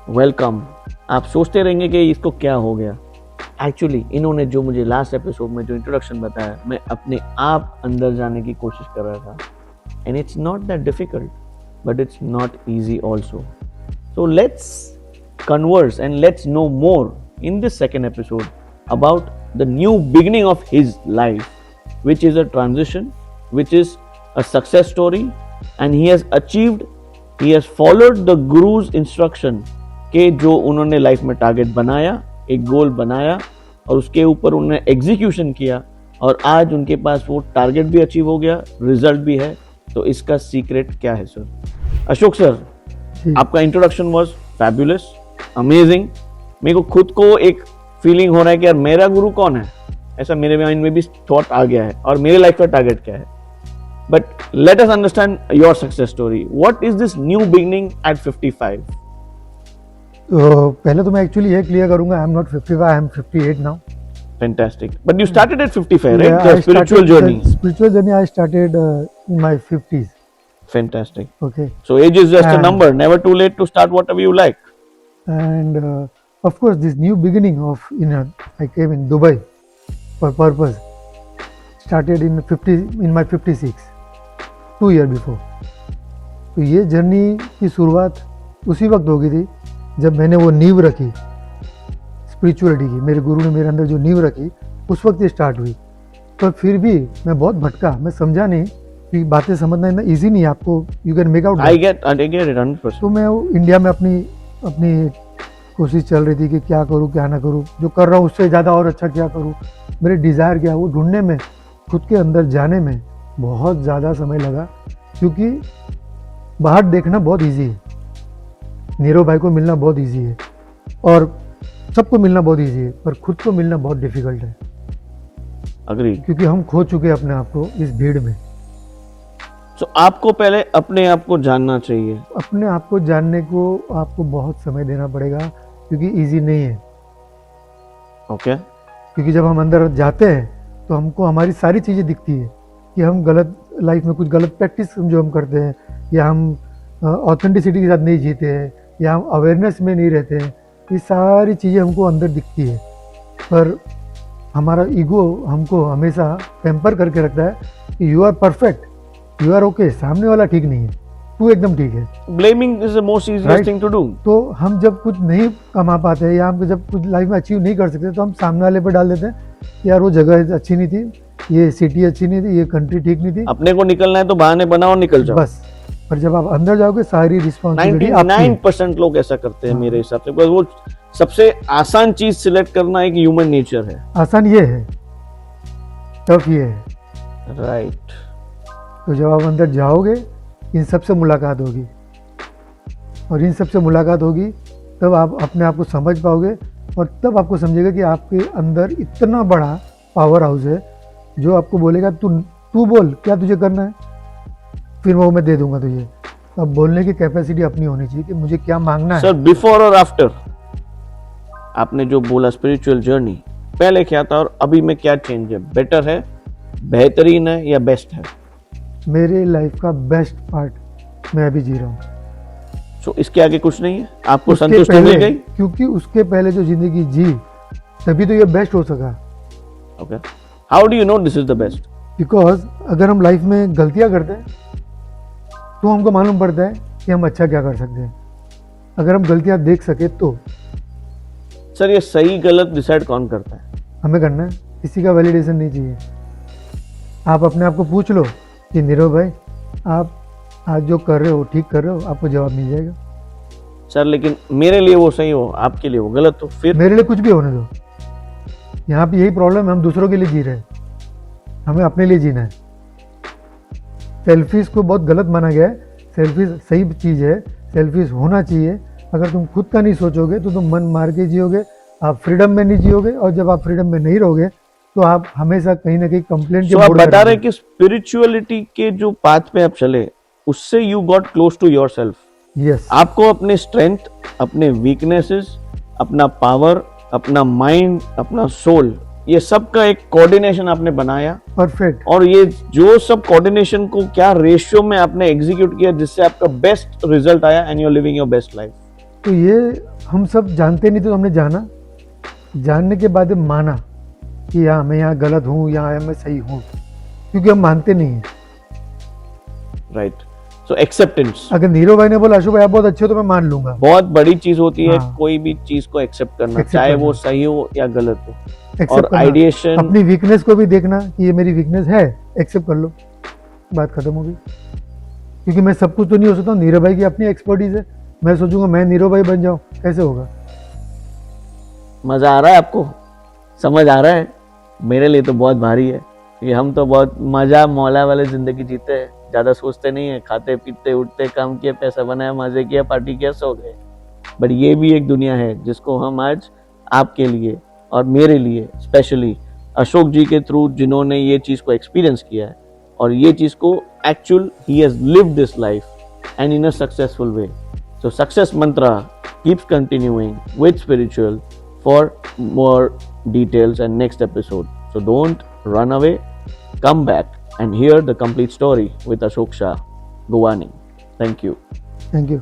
Welcome. आप सोचते रहेंगे कि इसको क्या हो गया। एक्चुअली इन्होंने जो मुझे लास्ट एपिसोड में जो इंट्रोडक्शन बताया, मैं अपने आप अंदर जाने की कोशिश कर रहा था। And it's not that difficult, but it's not easy also. So let's converse and let's know more in this second episode about the new beginning of his life, which is a transition, which is a success story, and he has achieved, he has followed the guru's instruction के जो उन्होंने life में target बनाया, एक गोल बनाया और उसके ऊपर उन्होंने एग्जीक्यूशन किया और आज उनके पास वो टारगेट भी अचीव हो गया, रिजल्ट भी है। तो इसका सीक्रेट क्या है सर? अशोक सर, आपका इंट्रोडक्शन वाज फैबुलस, अमेजिंग। मेरे को खुद को एक फीलिंग हो रहा है कि यार मेरा गुरु कौन है, ऐसा मेरे माइंड में भी थॉट आ गया है और मेरे लाइफ का टारगेट क्या है। But let us understand your success story. What is this new beginning eight 55? तो पहले तो मैं एक्चुअली ये क्लियर करूंगा, I am not 55, I am 58 now. Fantastic. But you started at 55, right? Yeah, The I spiritual started journey. The spiritual journey I started in my 50s. Fantastic. Okay. So age is just a number. Never too late to start whatever you like. And of course, this new beginning of I came in Dubai for purpose. Started in my 56, 2 years before. तो ये journey की शुरुआत उसी वक्त हो गई थी जब मैंने वो नींव रखी स्पिरिचुअलिटी की। मेरे गुरु ने मेरे अंदर जो नींव रखी उस वक्त ये स्टार्ट हुई। पर फिर भी मैं बहुत भटका, मैं समझा नहीं कि बातें समझना इतना ईजी नहीं है। आपको you can make out. I get it 100%. तो मैं इंडिया में अपनी कोशिश चल रही थी कि क्या करूँ क्या ना करूँ, जो कर रहा हूँ उससे ज़्यादा और अच्छा क्या करूँ, मेरे डिज़ायर क्या है वो ढूंढने में, खुद के अंदर जाने में बहुत ज़्यादा समय लगा। क्योंकि बाहर देखना बहुत ईजी है, नीरव भाई को मिलना बहुत ईजी है और सबको मिलना बहुत ईजी है, पर खुद को मिलना बहुत डिफिकल्ट है। Agreed. क्योंकि हम खो चुके हैं अपने आप को इस भीड़ में। So आपको पहले अपने आप को जानना चाहिए। अपने आप को जानने को आपको बहुत समय देना पड़ेगा, क्योंकि इजी नहीं है। Okay. क्योंकि जब हम अंदर जाते हैं तो हमको हमारी सारी चीज़ें दिखती है कि हम गलत लाइफ में कुछ गलत प्रैक्टिस जो हम करते हैं, या हम ऑथेंटिसिटी के साथ नहीं जीते हैं, या हम अवेयरनेस में नहीं रहते हैं। ये सारी चीज़ें हमको अंदर दिखती है, पर हमारा ईगो हमको हमेशा पैम्पर करके रखता है कि you are perfect, you are okay, सामने वाला ठीक नहीं है, तू एकदम ठीक है। Blaming is the most easiest thing to do. तो हम जब कुछ नहीं कमा पाते हैं या हम जब कुछ लाइफ में अचीव नहीं कर सकते तो हम सामने वाले पर डाल देते हैं कि यार वो जगह अच्छी नहीं थी, ये सिटी अच्छी नहीं थी, ये कंट्री ठीक नहीं थी। अपने को निकलना है तो बहाने बनाओ, निकल जाओ बस। पर जब आप अंदर जाओगे सारी रिस्पॉन्सिबिलिटी 99% लोग ऐसा करते हैं मेरे हिसाब से, बिकॉज वो सबसे आसान चीज सिलेक्ट करना एक ह्यूमन नेचर है। आसान ये है, टफ ये है। राइट। तो जब आप अंदर जाओगे इन सब से मुलाकात होगी, और इन सब से मुलाकात होगी तब आप अपने आप को समझ पाओगे, और तब आपको समझेगा कि आपके अंदर इतना बड़ा पावर हाउस है जो आपको बोलेगा तू बोल क्या तुझे करना है, फिर वो मैं दे दूंगा तुझे। तो अब बोलने की कैपेसिटी अपनी होनी चाहिए कि मुझे क्या मांगना है। सर, बिफोर और आफ्टर आपने जो बोला स्पिरिचुअल जर्नी, पहले क्या था और अभी में क्या चेंज है? बेटर है, बेहतरीन है या बेस्ट है? मेरे लाइफ का बेस्ट पार्ट मैं अभी जी रहा हूँ। सो इसके आगे कुछ नहीं है? आपको उसके संतुष्टि मिल पहले, गई? क्योंकि उसके पहले जो जिंदगी जी तभी तो ये बेस्ट हो सका। Okay, how do you know this is the best? Because अगर हम लाइफ में गलतियां करते हैं तो हमको मालूम पड़ता है कि हम अच्छा क्या कर सकते हैं। अगर हम गलतियां देख सके तो। सर, ये सही गलत डिसाइड कौन करता है? हमें करना है, किसी का वैलिडेशन नहीं चाहिए। आप अपने आप को पूछ लो कि नीरव भाई आप आज जो कर रहे हो ठीक कर रहे हो, आपको जवाब मिल जाएगा। सर, लेकिन मेरे लिए वो सही हो, आपके लिए वो गलत हो, फिर? मेरे लिए कुछ भी होने दो। यहाँ पे यही प्रॉब्लम है, हम दूसरों के लिए जी रहे हैं, हमें अपने लिए जीना है। सेल्फिश को बहुत गलत माना गया है। सेल्फिश सही चीज़ है, सेल्फिश होना चाहिए। अगर तुम खुद का नहीं सोचोगे तो तुम मन मार के जियोगे, आप फ्रीडम में नहीं जियोगे, और जब आप फ्रीडम में नहीं रहोगे तो आप हमेशा कहीं ना कहीं कंप्लेंट। आप बता रहे हैं कि स्पिरिचुअलिटी के जो पाथ पे आप चले उससे you got close to yourself. Yes. आपको अपने स्ट्रेंथ, अपने वीकनेसेस, अपना पावर, अपना माइंड, अपना सोल, ये सब का एक कोऑर्डिनेशन आपने बनाया। परफेक्ट। और ये जो सब कोऑर्डिनेशन को क्या रेशियो में आपने एग्जीक्यूट किया जिससे आपका बेस्ट रिजल्ट आया and you are living your best life. तो ये हम सब जानते नहीं तो हमने जाना, जानने के बाद माना कि हाँ मैं यहाँ गलत हूँ, यहाँ मैं सही हूँ, क्योंकि हम मानते नहीं हैं। राइट, सो एक्सेप्टेंस अगर नीरव भाई ने बोला अशोक भाई आप बहुत अच्छे हो तो मैं मान लूंगा। बहुत बड़ी चीज होती है, हाँ। कोई भी चीज को एक्सेप्ट करना, Accept चाहे वो करना। सही हो या गलत हो। Accept और करना। आइडिएशन, अपनी वीकनेस को भी देखना कि ये मेरी वीकनेस है, एक्सेप्ट कर लो, बात खत्म हो गई। क्योंकि मैं सब कुछ तो नहीं हो सकता हूँ, नीरव भाई की अपनी एक्सपर्टीज है, मैं सोचूंगा मैं नीरव भाई बन जाऊं, कैसे होगा? मजा आ रहा है आपको, समझ आ रहा है? मेरे लिए तो बहुत भारी है, क्योंकि हम तो बहुत मजा मौला वाले जिंदगी जीते हैं, ज्यादा सोचते नहीं है, खाते पीते उठते, काम किया, पैसा बनाया, मजे किया, पार्टी किया, सो गए। बट ये भी एक दुनिया है जिसको हम आज आपके लिए और मेरे लिए स्पेशली अशोक जी के थ्रू, जिन्होंने ये चीज को एक्सपीरियंस किया है और ये चीज को actual he has lived this life and in a successful way. So success Mantra keeps continuing with spiritual for more details and next episode. So don't run away, come back and hear the complete story with Ashok Shah Gowani. Thank you. Thank you.